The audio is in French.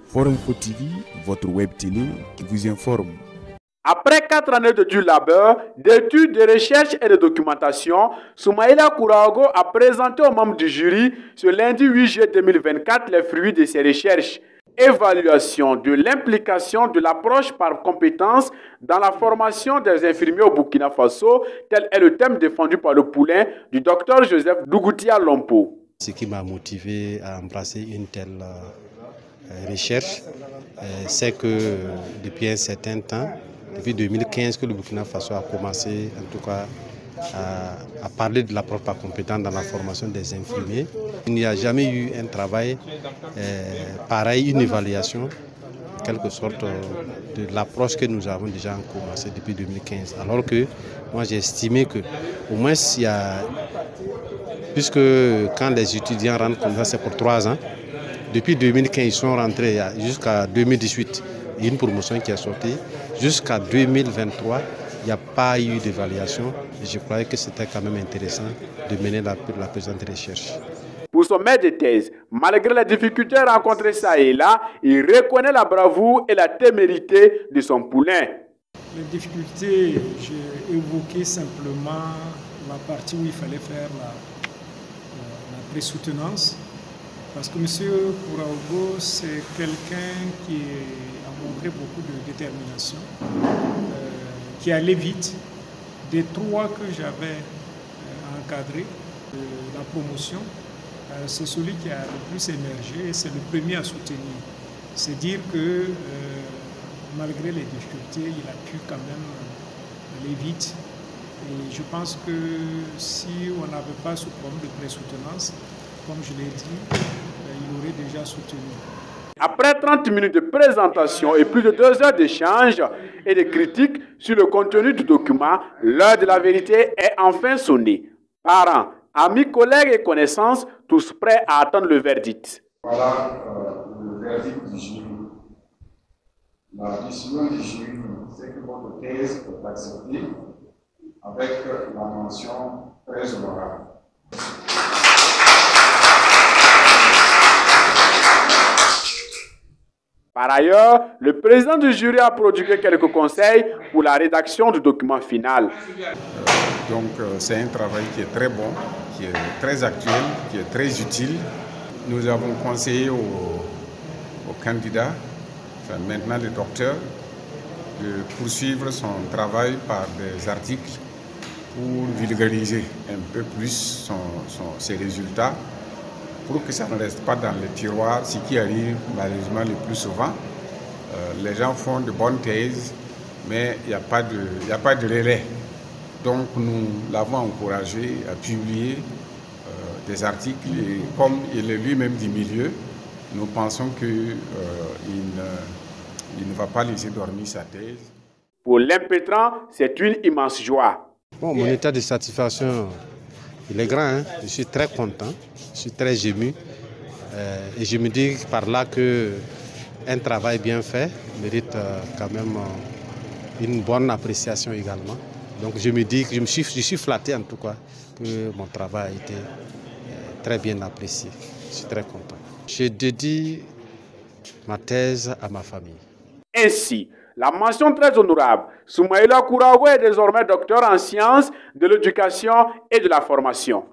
Forum Info TV, votre web télé qui vous informe. Après 4 années de dur labeur, d'études, de recherche et de documentation, Soumaïla Kourago a présenté aux membres du jury ce lundi 8 juillet 2024 les fruits de ses recherches. Évaluation de l'implication de l'approche par compétence dans la formation des infirmiers au Burkina Faso, tel est le thème défendu par le poulain du docteur Joseph Dougoutia Lompo. Ce qui m'a motivé à embrasser une telle recherche, c'est que depuis un certain temps, depuis 2015 que le Burkina Faso a commencé en tout cas à parler de l'approche par compétence dans la formation des infirmiers. Il n'y a jamais eu un travail pareil, une évaluation en quelque sorte de l'approche que nous avons déjà commencé depuis 2015. Alors que moi j'ai estimé que au moins il y a, puisque quand les étudiants rentrent comme ça c'est pour 3 ans, depuis 2015 ils sont rentrés jusqu'à 2018, il y a une promotion qui est sortie, jusqu'à 2023 il n'y a pas eu d'évaluation. Je croyais que c'était quand même intéressant de mener la présente recherche. Pour son maître de thèse, malgré les difficultés rencontrées ça et là, il reconnaît la bravoure et la témérité de son poulain. Les difficultés, j'ai évoqué simplement la partie où il fallait faire la pré-soutenance. Parce que M. Kourago, c'est quelqu'un qui a montré beaucoup de détermination, qui allait vite. Des 3 que j'avais encadrés de la promotion, c'est celui qui a le plus émergé et c'est le premier à soutenir. C'est dire que malgré les difficultés, il a pu quand même aller vite. Et je pense que si on n'avait pas ce problème de pré-soutenance, comme je l'ai dit, il aurait déjà soutenu. Après 30 minutes de présentation et plus de 2 heures d'échange et de critiques sur le contenu du document, l'heure de la vérité est enfin sonnée. Parents, amis, collègues et connaissances, tous prêts à attendre le verdict. Voilà le verdict du jury. La décision du jury, c'est que votre thèse est acceptée avec la mention très honorable. Par ailleurs, le président du jury a prodigué quelques conseils pour la rédaction du document final. Donc c'est un travail qui est très bon, qui est très actuel, qui est très utile. Nous avons conseillé au candidat, enfin maintenant le docteur, de poursuivre son travail par des articles pour vulgariser un peu plus ses résultats, pour que ça ne reste pas dans les tiroirs, ce qui arrive malheureusement le plus souvent. Les gens font de bonnes thèses, mais il n'y a pas de relais. Donc nous l'avons encouragé à publier des articles et comme il est lui-même du milieu, nous pensons qu'il ne va pas laisser dormir sa thèse. Pour l'impétrant, c'est une immense joie. Bon, mon état de satisfaction, il est grand, hein? Je suis très content, je suis très ému et je me dis par là qu'un travail bien fait mérite quand même une bonne appréciation également. Donc je me dis que je suis flatté en tout cas que mon travail a été très bien apprécié. Je suis très content. Je dédie ma thèse à ma famille. Ainsi, la mention très honorable, Soumaïla Kourago est désormais docteur en sciences de l'éducation et de la formation.